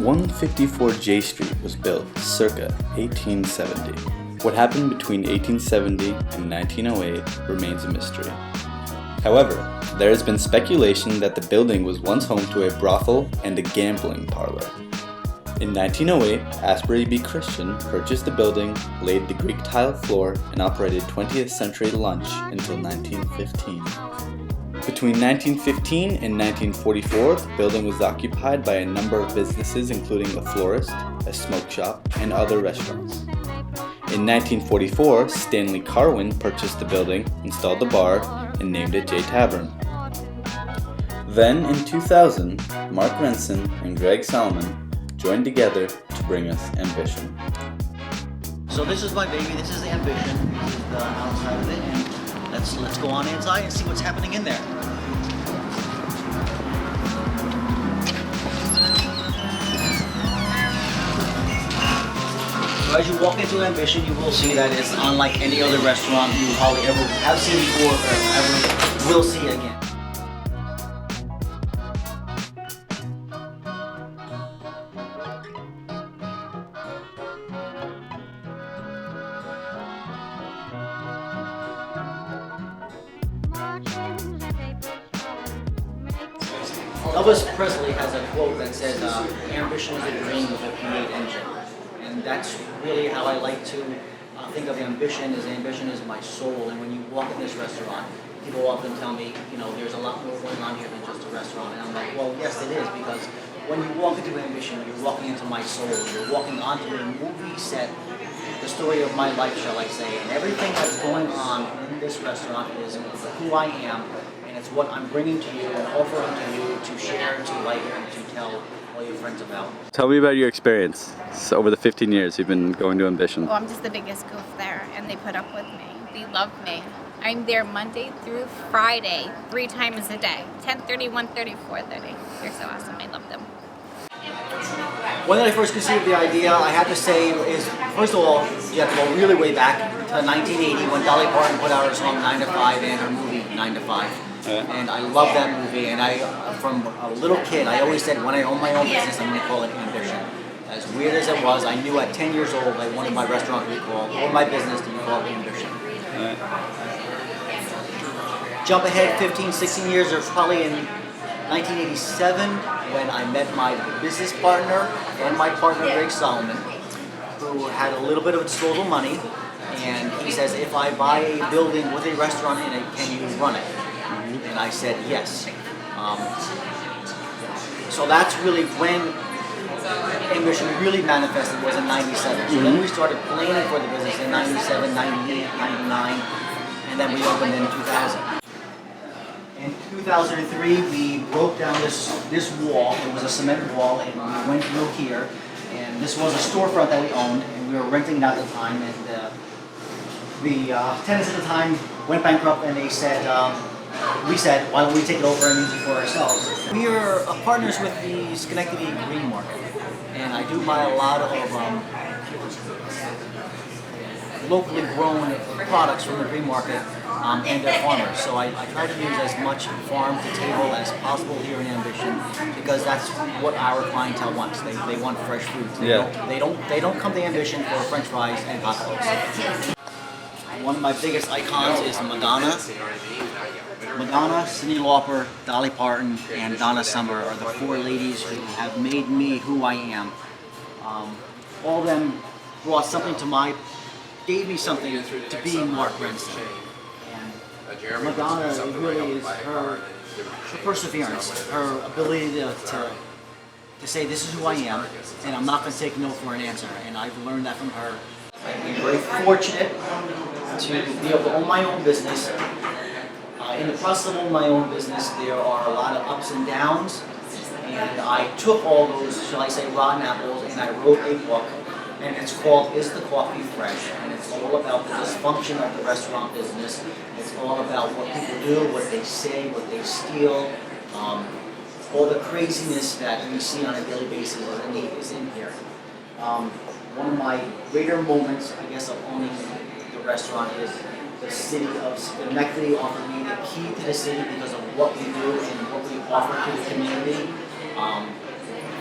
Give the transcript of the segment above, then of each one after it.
#154 J Street was built circa 1870. What happened between 1870 and 1908 remains a mystery. However, there has been speculation that the building was once home to a brothel and a gambling parlor. In 1908, Asbury B. Christian purchased the building, laid the Greek tile floor, and operated 20th century lunch until 1915. Between 1915 and 1944, the building was occupied by a number of businesses including a florist, a smoke shop, and other restaurants. In 1944, Stanley Carwin purchased the building, installed the bar, and named it J Tavern. Then, in 2000, Mark Renson and Greg Salmon joined together to bring us Ambition. So this is my baby, this is the Ambition, this is the outside of it, and let's go on inside and see what's happening in there. So as you walk into Ambition, you will see that it's unlike any other restaurant you probably ever have seen before or ever will see again. Elvis Presley has a quote that says, ambition is a dream with a V8 engine. And that's really how I like to think of ambition is my soul. And when you walk in this restaurant, people often tell me, you know, there's a lot more going on here than just a restaurant. And I'm like, well, yes it is, because when you walk into Ambition, you're walking into my soul. You're walking onto a movie set, the story of my life, shall I say. And everything that's going on in this restaurant is who I am. It's what I'm bringing to you and offering to you to share, to like, and to tell all your friends about. Tell me about your experience over the 15 years you've been going to Ambition. Oh, I'm just the biggest goof there, and they put up with me. They love me. I'm there Monday through Friday, 3 times a day, 10:30, 1:30, 4:30. They're so awesome. I love them. When I first conceived the idea, I have to say is, first of all, you have to go really way back to 1980 when Dolly Parton put out her song 9 to 5 and her movie 9 to 5. And I love that movie, and from a little kid, I always said when I own my own business, I'm going to call it Ambition. As weird as it was, I knew at 10 years old I wanted my restaurant to be called, or my business to be called Ambition. Jump ahead 15, 16 years, or probably in 1987 when I met my business partner and my partner Greg Solomon, who had a little bit of disposable money, and he says, if I buy a building with a restaurant in it, can you run it? And I said yes. So that's really when Ambition really manifested, was in 97. So then we started planning for the business in 97, 98, 99, and then we opened in 2000. In 2003, we broke down this wall. It was a cement wall, and we went through here. And this was a storefront that we owned, and we were renting it at the time. And the tenants at the time went bankrupt, and they said, we said, why don't we take it over and use it for ourselves? We are partners with the Schenectady Green Market, and I do buy a lot of locally grown products from the Green Market and their farmers. So I try to use as much farm to table as possible here in Ambition, because that's what our clientele wants. They want fresh foods. They don't come to Ambition for French fries and hot dogs. One of my biggest icons is Madonna. Madonna, Cyndi Lauper, Dolly Parton, and Donna Summer are the 4 ladies who have made me who I am. All of them brought something to gave me something to be Mark Renson. And Madonna really is her perseverance, her ability to say this is who I am, and I'm not going to take no for an answer. And I've learned that from her. I've been very fortunate to be able to own my own business. In the process of owning my own business, there are a lot of ups and downs, and I took all those, shall I say, rotten apples, and I wrote a book, and it's called Is the Coffee Fresh? And it's all about the dysfunction of the restaurant business. It's all about what people do, what they say, what they steal, all the craziness that we see on a daily basis is in here. One of my greater moments, I guess, of owning the restaurant is the city of Schenectady offered me the key to the city because of what we do and what we offer to the community.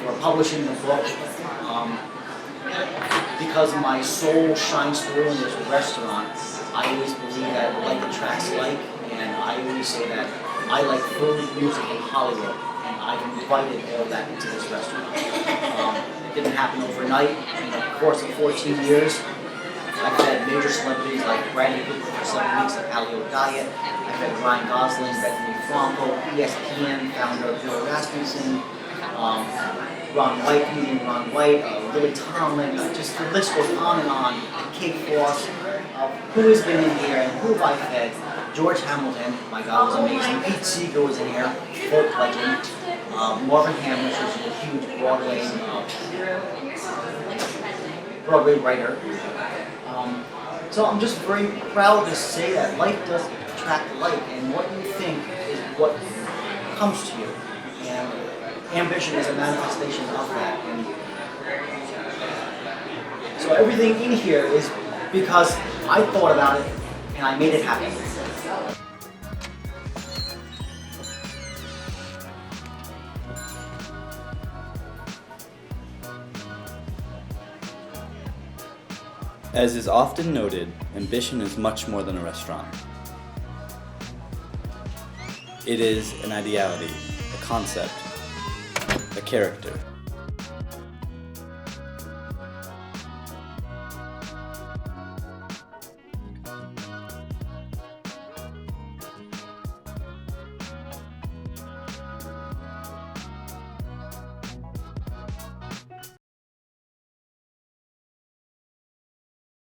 We're publishing the book because my soul shines through in this restaurant. I always believe that like attracts like, and I always say that I like food, music, and Hollywood, and I've invited all that into this restaurant. It didn't happen overnight. In the course of 14 years, I've had major celebrities like Bradley Cooper for 7 weeks at Paleo Diet. I've had Ryan Gosling, Bethany Frankel, ESPN founder Bill Rasmussen, Ron White, comedian Ron White, Lily Tomlin, just the list goes on and on. Kate Foss, who has been in here and who have I fed? George Hamilton, my God, was amazing. Pete Seeger was in here, folk legend. Marvin Hamlish was a huge Broadway writer. So I'm just very proud to say that life does attract like, and what you think is what comes to you. And ambition is a manifestation of that. And so everything in here is because I thought about it and I made it happen. As is often noted, ambition is much more than a restaurant. It is an ideality, a concept, a character.